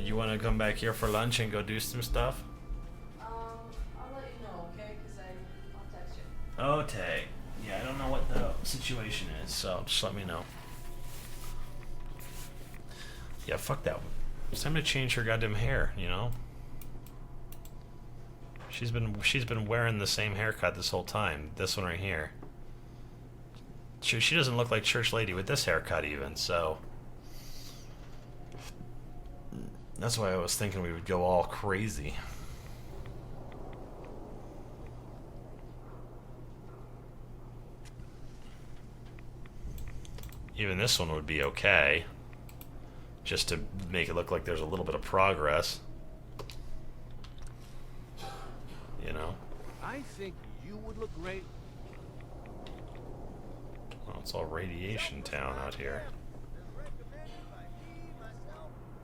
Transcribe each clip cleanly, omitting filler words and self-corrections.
You want to come back here for lunch and go do some stuff? I'll let you know, okay? Because I'll text you. Okay. Yeah, I don't know what the situation is, so just let me know. Yeah, fuck that one. It's time to change her goddamn hair, you know? She's been wearing the same haircut this whole time. This one right here. She doesn't look like Church Lady with this haircut even, so that's why I was thinking we would go all crazy. Even this one would be okay, just to make it look like there's a little bit of progress. You know? I think you would look great. Well, it's all radiation town out here.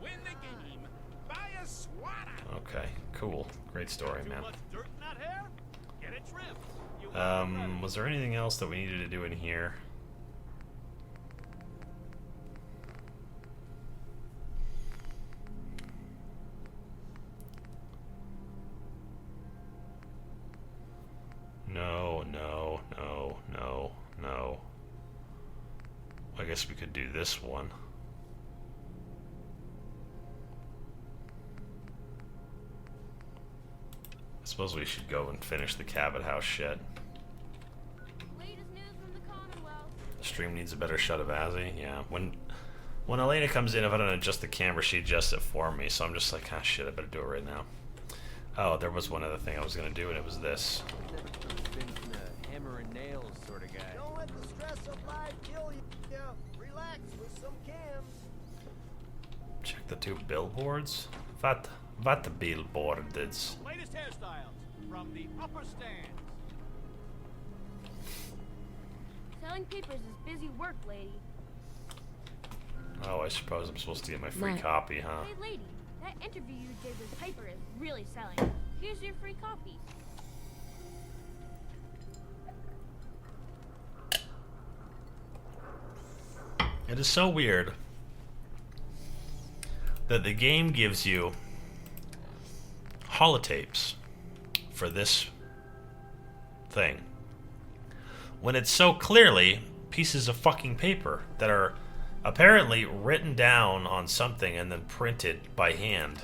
Win the game. Buy a swatter. Okay, cool. Great story, man. Dirt in that hair? Get it trimmed. Was there anything else that we needed to do in here? No. I guess we could do this one. I suppose we should go and finish the Cabot House shit. Latest news from the Commonwealth. The stream needs a better shot of Azzy. Yeah, when Elena comes in, if I don't adjust the camera, she adjusts it for me. So I'm just like, ah, shit, I better do it right now. Oh, there was one other thing I was gonna do, and it was this. Been a hammer and nails sort of guy. Don't let the stress of life kill you. Relax with some cams. Check the two billboards. What the billboards? Latest hairstyles from the upper stands. Selling papers is busy work, lady. Oh, I suppose I'm supposed to get my free Right. copy, huh? Hey, lady, that interview you did with Piper is really selling. Here's your free copy. It is so weird that the game gives you holotapes for this thing when it's so clearly pieces of fucking paper that are apparently written down on something and then printed by hand.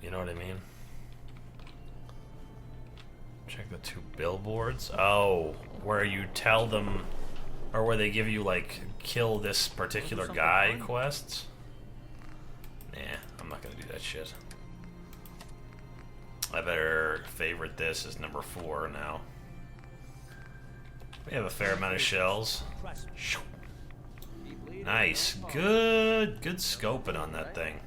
You know what I mean? Check the two billboards. Oh, where you tell them, or where they give you, like, kill this particular guy quests? Nah, I'm not gonna do that shit. I better favorite this as number 4 now. We have a fair amount of shells. Nice. Good scoping on that thing.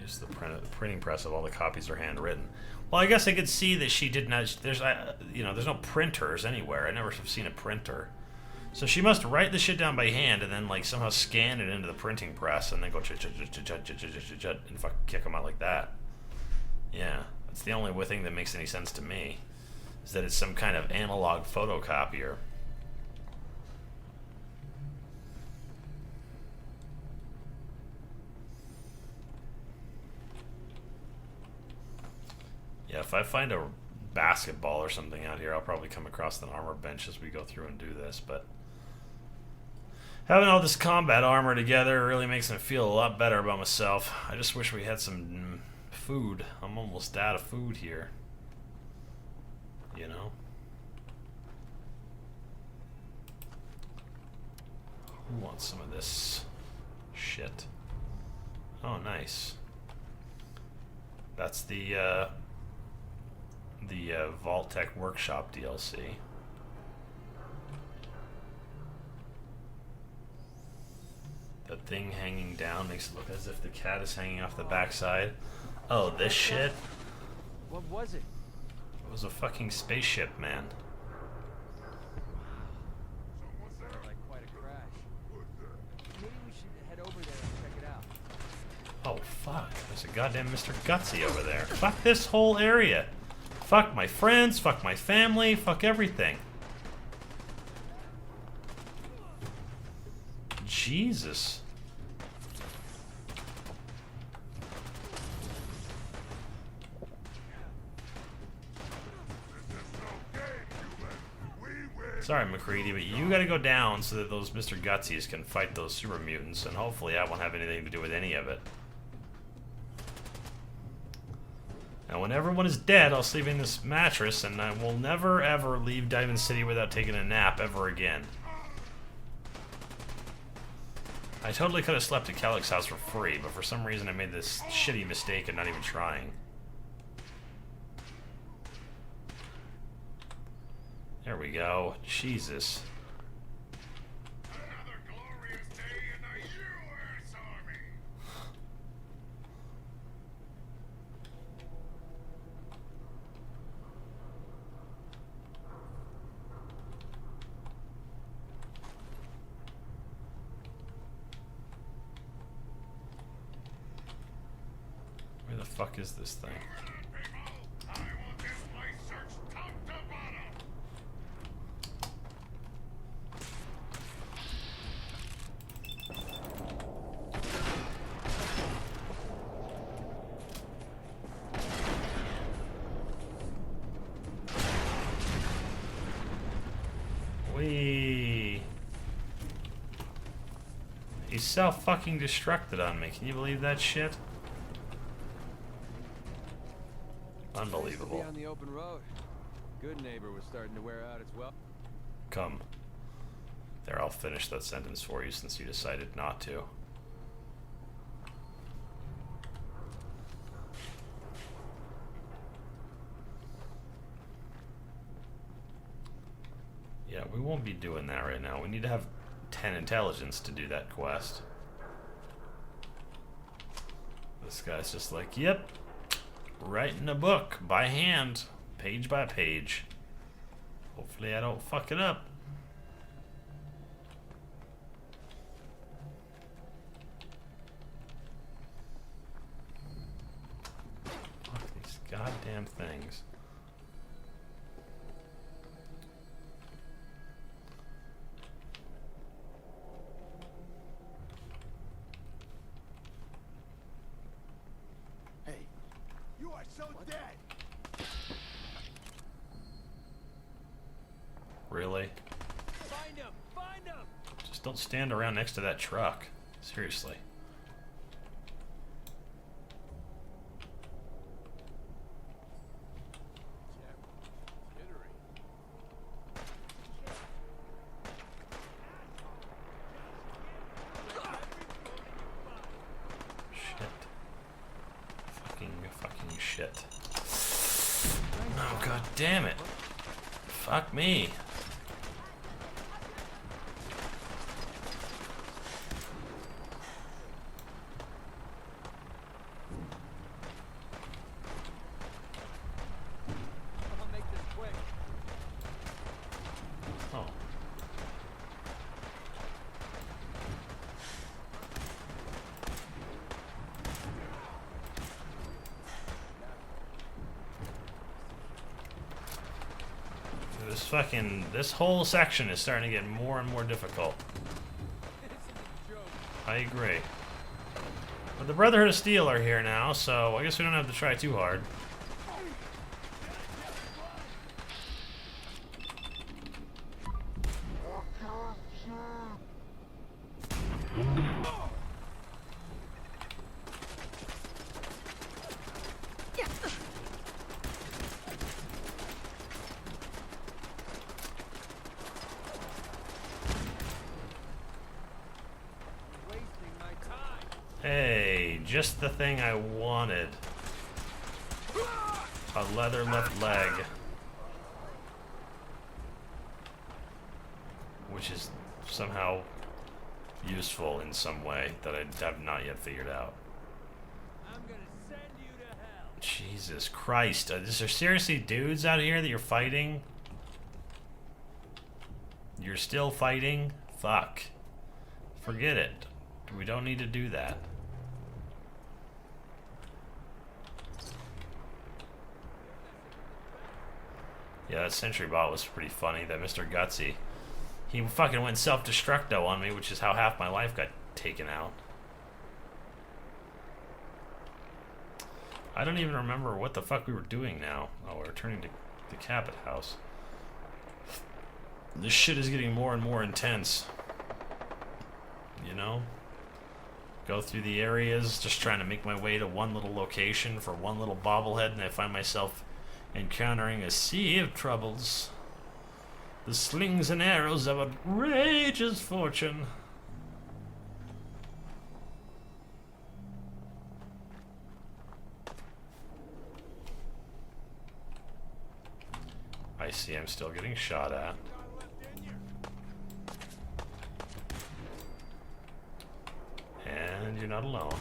Use the printing press of all the copies are handwritten. Well, I guess I could see that she did not. There's no printers anywhere. I never have seen a printer. So she must write the shit down by hand and then like somehow scan it into the printing press and then go and fucking kick them out like that. Yeah, that's the only thing that makes any sense to me, is that it's some kind of analog photocopier. Yeah, if I find a basketball or something out here, I'll probably come across an armor bench as we go through and do this, but having all this combat armor together really makes me feel a lot better about myself. I just wish we had some food. I'm almost out of food here. You know? Who wants some of this shit? Oh, nice. That's the Vault Tech Workshop DLC. The thing hanging down makes it look as if the cat is hanging off the backside. Oh, this shit? What was it? It was a fucking spaceship, man. Like quite a crash. Maybe we should head over there and check it out. Oh, fuck. There's a goddamn Mr. Gutsy over there. Fuck this whole area. Fuck my friends, fuck my family, fuck everything. Jesus. Sorry, McCready, but you gotta go down so that those Mr. Gutsies can fight those super mutants, and hopefully I won't have anything to do with any of it. Now, when everyone is dead, I'll sleep in this mattress, and I will never, ever leave Diamond City without taking a nap ever again. I totally could have slept at Kellick's house for free, but for some reason I made this shitty mistake of not even trying. There we go. Jesus. Another glorious day in the U.S. Army. Where the fuck is this thing? I want this place searched top to bottom. Wee. He's self-fucking-destructed on me. Can you believe that shit? Unbelievable. Be on the open road. Good neighbor was starting to wear out as well. Come. There, I'll finish that sentence for you since you decided not to. Yeah, we won't be doing that right now. We need to have 10 intelligence to do that quest. This guy's just like, yep. Writing a book by hand, page by page. Hopefully I don't fuck it up. Fuck these goddamn things. You are so dead. Really? Find him! Find him! Just don't stand around next to that truck. Seriously. Fucking shit. Oh, god damn it. Fuck me. I'll make this quick. Oh. This whole section is starting to get more and more difficult. I agree. But the Brotherhood of Steel are here now, so I guess we don't have to try too hard. Hey, just the thing I wanted. A leather left leg. Which is somehow useful in some way that I have not yet figured out. I'm gonna send you to hell. Jesus Christ. Is there seriously dudes out here that you're fighting? You're still fighting? Fuck. Forget it. We don't need to do that. Yeah, that sentry bot was pretty funny. That Mr. Gutsy. He fucking went self-destructo on me, which is how half my life got taken out. I don't even remember what the fuck we were doing now. Oh, we're returning to the Cabot house. This shit is getting more and more intense. You know? Go through the areas, just trying to make my way to one little location for one little bobblehead, and I find myself encountering a sea of troubles. The slings and arrows of outrageous fortune. I see I'm still getting shot at. And you're not alone.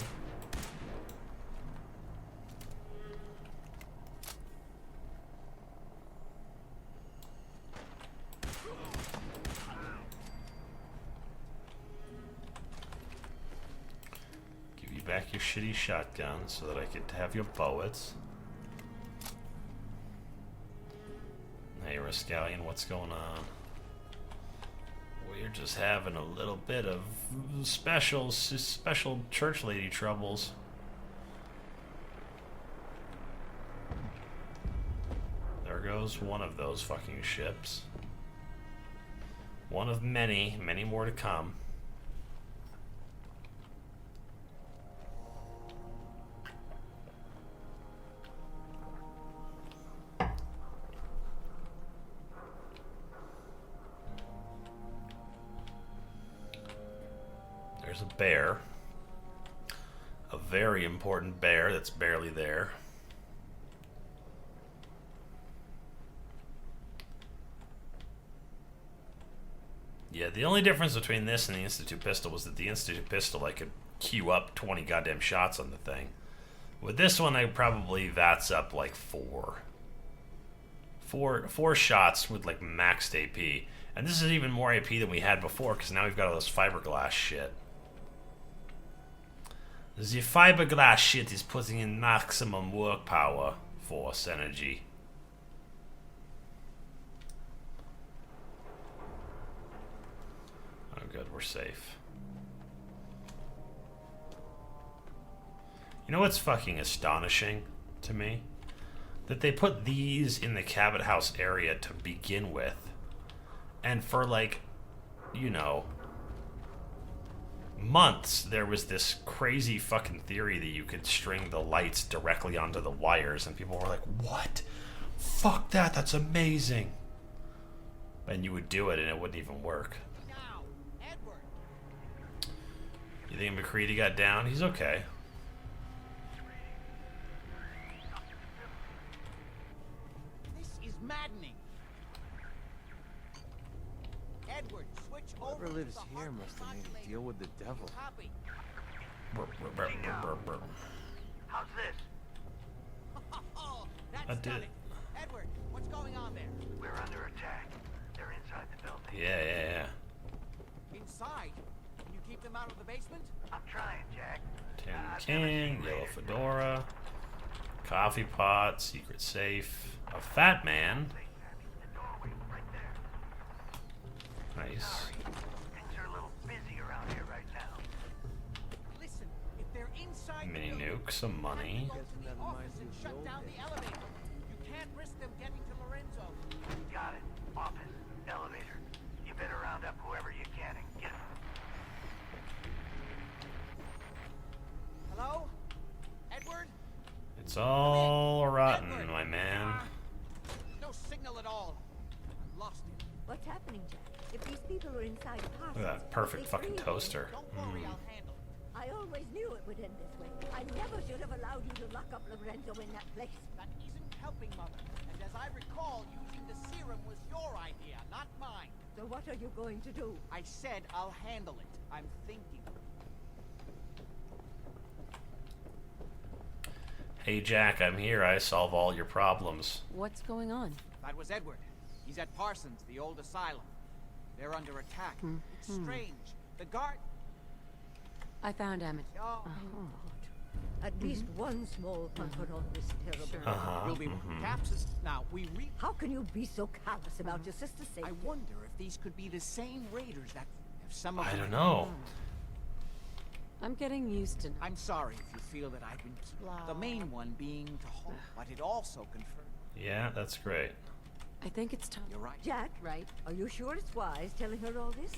Give you back your shitty shotgun so that I could have your bullets. Hey, Rascallion, what's going on? We're just having a little bit of special church lady troubles. There goes one of those fucking ships. One of many, many more to come. There's a bear. A very important bear that's barely there. Yeah, the only difference between this and the Institute pistol was that the Institute pistol I could queue up 20 goddamn shots on the thing. With this one, I probably VATS up like four shots with like maxed AP. And this is even more AP than we had before because now we've got all this fiberglass shit. The fiberglass shit is putting in maximum work power, force, energy. Oh good, we're safe. You know what's fucking astonishing to me? That they put these in the Cabot House area to begin with. And for like, you know, months there was this crazy fucking theory that you could string the lights directly onto the wires, and people were like, what? Fuck that, that's amazing. And you would do it and it wouldn't even work. Now, Edward. You think McCready got down? He's okay. This is maddening. Edward, switch over. Whoever to lives the here heart must have made a modulator. deal with the devil. Copy. Brr, brr, brr, brr, brr, brr. How's this? Oh, that's I did done it. it. Edward, what's going on there? We're under attack. They're inside the building. Yeah. Inside? Can you keep them out of the basement? I'm trying, Jack. Tin I've never King, seen yellow raiders fedora, coffee pot, secret safe, a fat man. The doorway right there. Nice. Sorry. Things are a little busy around here right now. Listen, if they're inside the Mini building, nuke, some money. go to Guessing the that office reminds me and of the shut old down the days. elevator. You can't risk them getting to Lorenzo. Got it. Office. Elevator. You better round up whoever you can and get them. Hello? Edward? It's all rotten, my man. No signal at all. I've lost it. What's happening, Jack? If these people are inside Parsons, Look at that perfect they fucking freeze. toaster. Don't worry, I'll handle it. I always knew it would end this way. I never should have allowed you to lock up Lorenzo in that place. That isn't helping, Mother. And as I recall, using the serum was your idea, not mine. So what are you going to do? I said I'll handle it. I'm thinking. Hey Jack, I'm here. I solve all your problems. What's going on? That was Edward. He's at Parsons, the old asylum. They're under attack. It's strange. The guard... I found Emmett. Oh, Oh. At least one small comfort on this terrible. We'll be capsules. Now, How can you be so callous about your sister's safety? I wonder if these could be the same raiders that if some of I them- don't know. I'm getting used to. I'm sorry if you feel that I've been the main one being to hold, but it also confirms. Yeah, that's great. I think it's time. You're right. Jack, Right. are you sure it's wise telling her all this?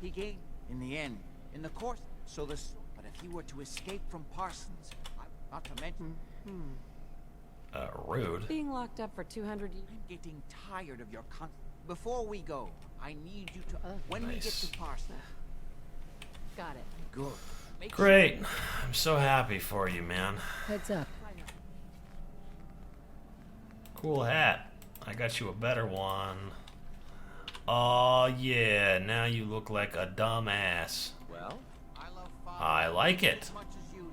He gained in the end, in the course. So this, but if he were to escape from Parsons, not to mention, Rude. Being locked up for 200 years. I'm getting tired of your Before we go, I need you to. When we get Nice. to Parsons, Got it. good. Make Great. I'm so happy for you, man. Heads up. Cool hat. I got you a better one. Oh yeah, now you look like a dumbass. Well, I love Father I like it. as much as you do,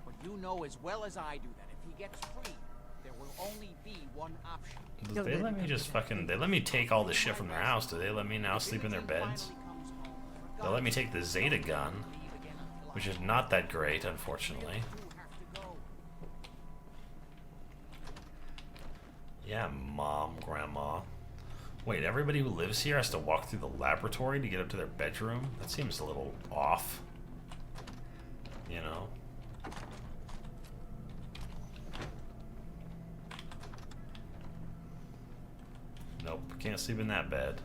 but you know as well as I do that if he gets free, there will only be one option. Do they let me just fucking... They let me take all the shit from their house. Do they let me now sleep in their beds? They'll let me take the Zeta gun, which is not that great, unfortunately. Yeah, Mom, Grandma. Wait, everybody who lives here has to walk through the laboratory to get up to their bedroom? That seems a little off. You know? Nope, can't sleep in that bed.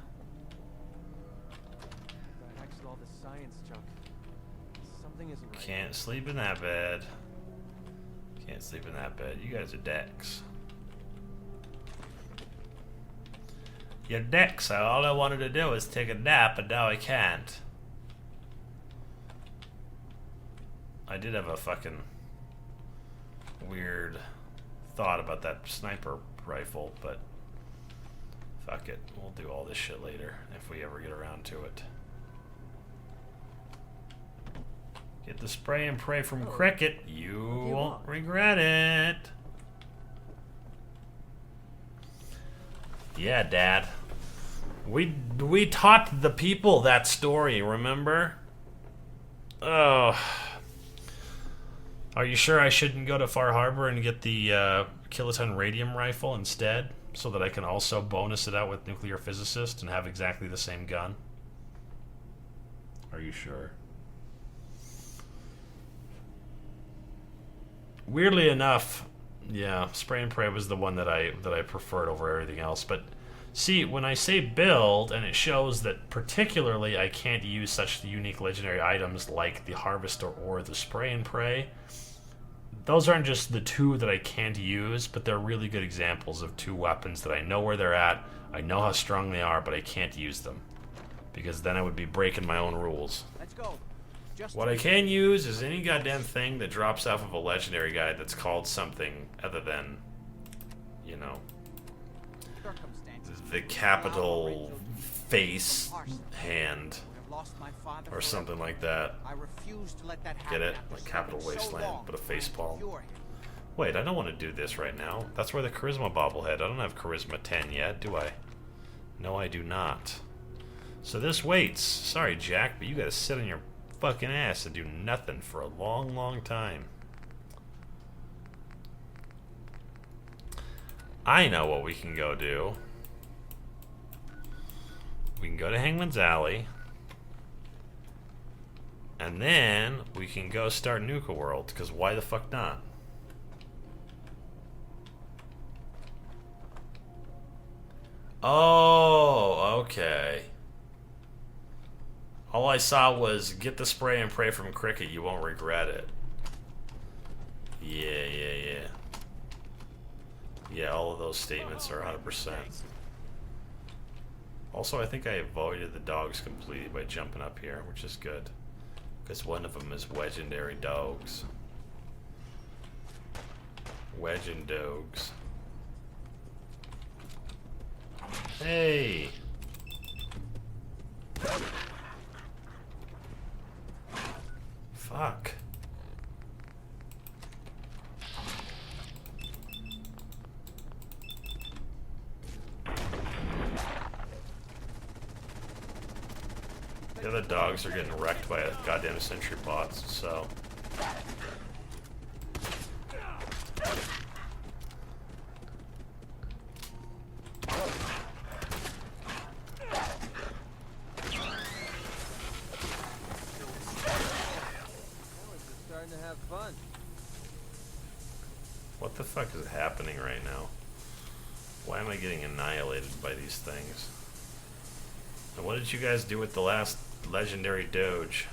What the heck's with all this science junk? Something isn't right. Can't sleep in that bed. Can't sleep in that bed. You guys are dicks. You're dicks. All I wanted to do was take a nap, and now I can't. I did have a fucking weird thought about that sniper rifle, but fuck it. We'll do all this shit later if we ever get around to it. Get the spray and pray from Cricket. You won't regret it. Yeah, Dad. We taught the people that story, remember? Oh. Are you sure I shouldn't go to Far Harbor and get the kiloton radium rifle instead? So that I can also bonus it out with nuclear physicist and have exactly the same gun? Are you sure? Weirdly enough, yeah, spray and pray was the one that I preferred over everything else. But see, when I say build and it shows that particularly I can't use such unique legendary items like the harvester or the spray and pray, those aren't just the two that I can't use, but they're really good examples of two weapons that I know where they're at, I know how strong they are, but I can't use them. Because then I would be breaking my own rules. Let's go. Just What I can use is any goddamn thing that drops off of a legendary guide that's called something other than, you know, circumstances. the capital face hand I've lost my father or forever. something like that. I refuse to let that happen. Get it? after Like Capital serving so Wasteland, long but a to face palm. endure him. Wait, I don't want to do this right now. That's where the Charisma Bobblehead. I don't have Charisma 10 yet, do I? No, I do not. So this waits. Sorry, Jack, but you gotta sit on your fucking ass and do nothing for a long, long time. I know what we can go do. We can go to Hangman's Alley. And then we can go start Nuka World, because why the fuck not? Oh, okay. All I saw was get the spray and pray from Cricket, you won't regret it. Yeah. Yeah, all of those statements are 100%. Also, I think I avoided the dogs completely by jumping up here, which is good. Because one of them is legendary dogs. Legend dogs. Hey! Fuck. The other dogs are getting wrecked by a goddamn sentry bots, so have fun. What the fuck is happening right now? Why am I getting annihilated by these things? And what did you guys do with the last legendary doge?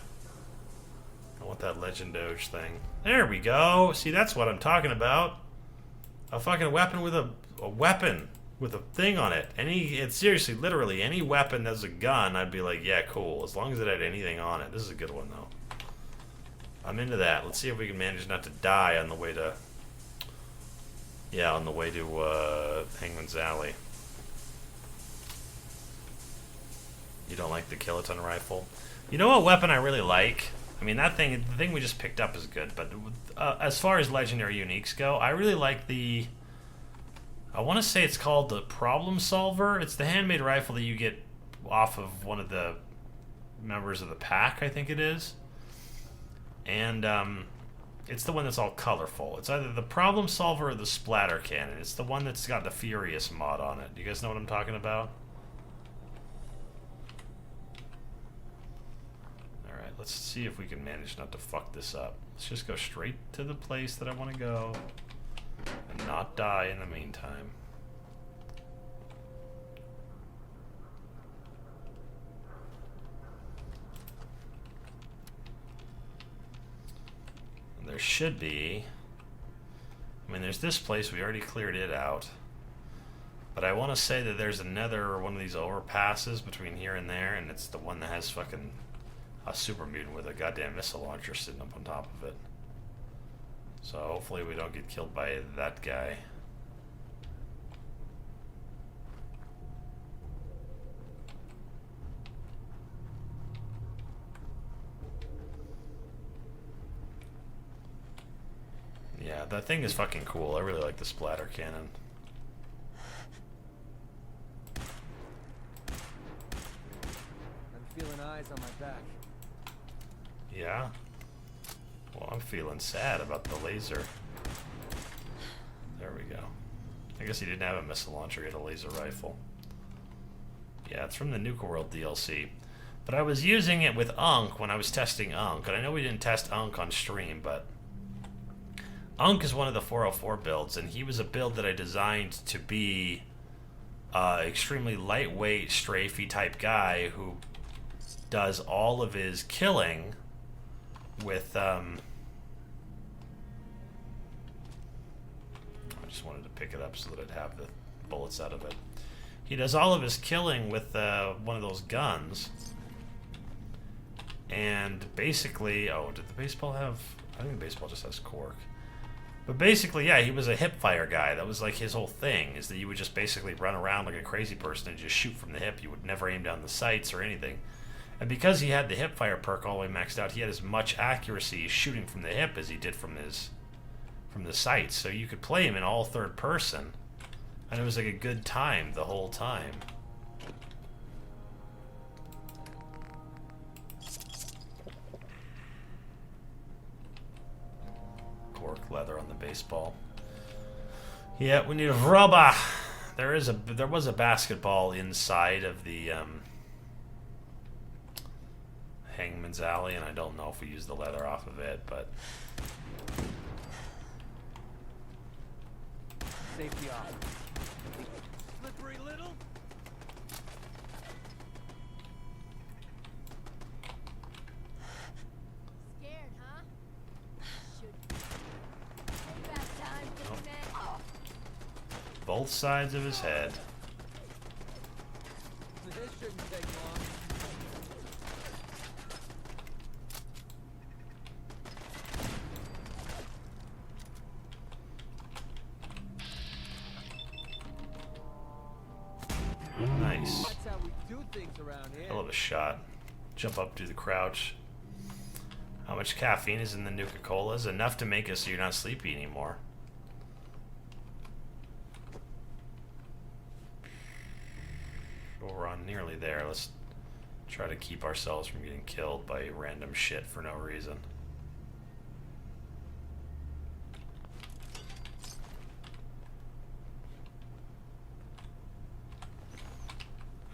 I want that legend doge thing. There we go. See, that's what I'm talking about. A fucking weapon with a weapon with a thing on it. It's seriously, literally, any weapon that's a gun, I'd be like, yeah, cool. As long as it had anything on it. This is a good one, though. I'm into that. Let's see if we can manage not to die on the way to... Yeah, on the way to Hangman's Alley. You don't like the kiloton rifle? You know what weapon I really like? I mean, that thing, the thing we just picked up is good, but as far as legendary uniques go, I really like the... I want to say it's called the Problem Solver. It's the handmade rifle that you get off of one of the members of the pack, I think it is. And it's the one that's all colorful. It's either the Problem Solver or the Splatter Cannon. It's the one that's got the Furious mod on it. Do you guys know what I'm talking about? Alright, let's see if we can manage not to fuck this up. Let's just go straight to the place that I want to go and not die in the meantime. There should be... I mean, there's this place. We already cleared it out. But I want to say that there's another one of these overpasses between here and there, and it's the one that has fucking a super mutant with a goddamn missile launcher sitting up on top of it. So hopefully we don't get killed by that guy. Yeah, that thing is fucking cool. I really like the splatter cannon. I'm feeling eyes on my back. Yeah? Well, I'm feeling sad about the laser. There we go. I guess he didn't have a missile launcher, he had a laser rifle. Yeah, it's from the Nuka World DLC. But I was using it with Unk when I was testing Unk. And I know we didn't test Unk on stream, but... Unk is one of the 404 builds, and he was a build that I designed to be extremely lightweight, strafey type guy who does all of his killing with I just wanted to pick it up so that I'd have the bullets out of it. He does all of his killing with one of those guns, and basically, oh, did the baseball have? I think the baseball just has cork. But basically, yeah, he was a hip fire guy. That was like his whole thing, is that you would just basically run around like a crazy person and just shoot from the hip. You would never aim down the sights or anything. And because he had the hip fire perk all the way maxed out, he had as much accuracy shooting from the hip as he did from the sights. So you could play him in all third person, and it was like a good time the whole time. Cork leather on the baseball. Yeah, we need a rubber. There was a basketball inside of the Hangman's Alley, and I don't know if we used the leather off of it, but Safety off. Slippery little. Scared, huh? Should payback time, big man. both sides of his head. This shouldn't take long. Nice. That's how we do things around here. Hell of a shot. Jump up, do the crouch. How much caffeine is in the Nuka-Colas? Enough to make it so you're not sleepy anymore. Well, we're on nearly there. Let's try to keep ourselves from getting killed by random shit for no reason.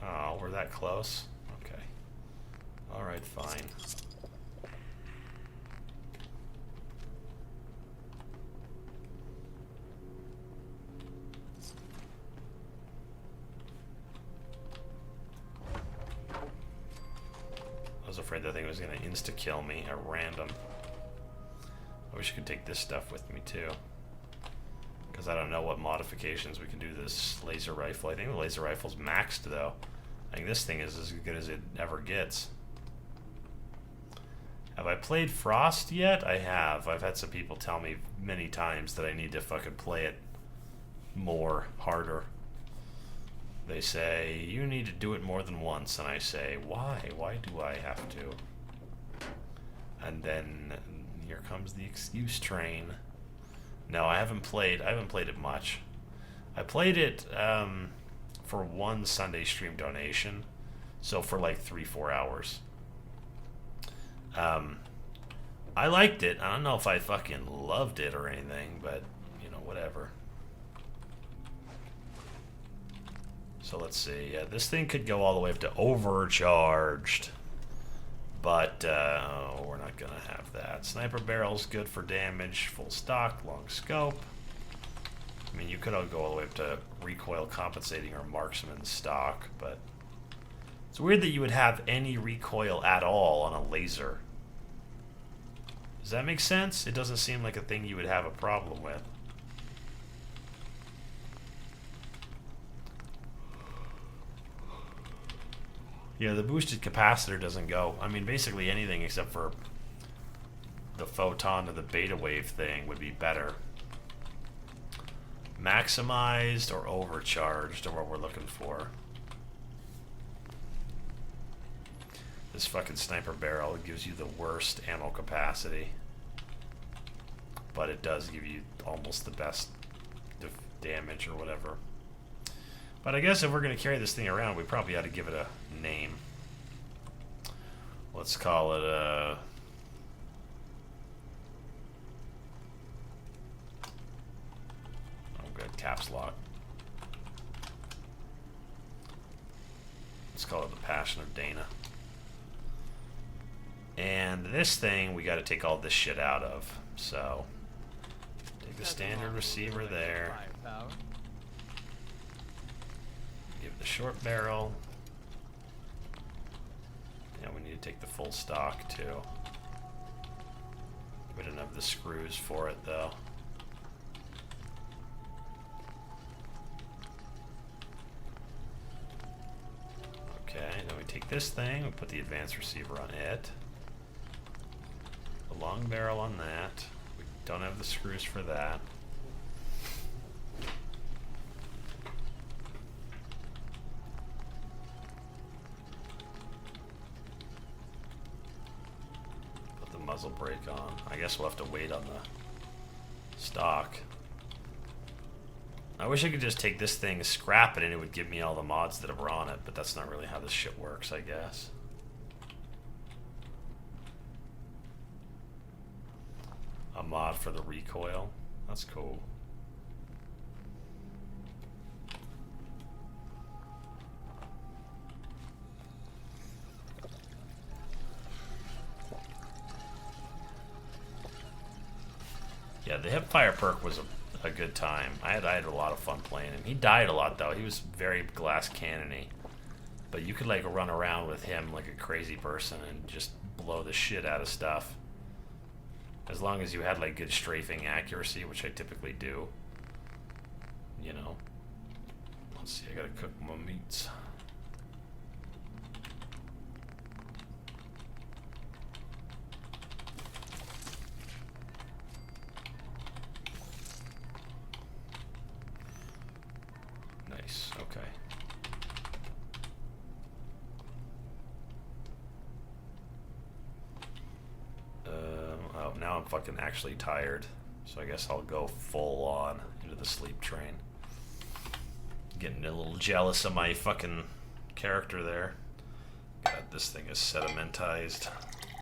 Oh, we're that close? Okay. Alright, fine. afraid that thing was gonna insta-kill me at random. I wish I could take this stuff with me too. Because I don't know what modifications we can do to this laser rifle. I think the laser rifle's maxed though. I think this thing is as good as it ever gets. Have I played Frost yet? I have. I've had some people tell me many times that I need to fucking play it more, harder. They say, you need to do it more than once. And I say, why? Why do I have to? And then here comes the excuse train. No, I haven't played it much. I played it for one Sunday stream donation. So for like 3-4 hours. I liked it. I don't know if I fucking loved it or anything, but, you know, whatever. So let's see. Yeah, this thing could go all the way up to overcharged. But, we're not going to have that. Sniper barrel's good for damage. Full stock, long scope. I mean, you could go all the way up to recoil compensating or marksman stock, but it's weird that you would have any recoil at all on a laser. Does that make sense? It doesn't seem like a thing you would have a problem with. Yeah, the boosted capacitor doesn't go. I mean, basically anything except for the photon or the beta wave thing would be better. Maximized or overcharged are what we're looking for. This fucking sniper barrel gives you the worst ammo capacity. But it does give you almost the best damage or whatever. But I guess if we're going to carry this thing around, we probably ought to give it a name. Let's call it a... Oh, good. Caps lock. Let's call it the Passion of Dana. And this thing, we got to take all this shit out of. So, take the standard receiver there. Give it the short barrel. And we need to take the full stock too. We don't have the screws for it though. Okay, then we take this thing, we put the advanced receiver on it. The long barrel on that. We don't have the screws for that. Put the muzzle brake on. I guess we'll have to wait on the stock. I wish I could just take this thing, scrap it, and it would give me all the mods that are on it, but that's not really how this shit works, I guess. A mod for the recoil. That's cool. Yeah, the hipfire perk was a good time. I had a lot of fun playing him. He died a lot though. He was very glass cannon-y. But you could like run around with him like a crazy person and just blow the shit out of stuff. As long as you had like good strafing accuracy, which I typically do. You know. Let's see, I gotta cook my meats. Nice, okay. Oh, now I'm fucking actually tired. So I guess I'll go full on into the sleep train. Getting a little jealous of my fucking character there. God, this thing is sedimentized.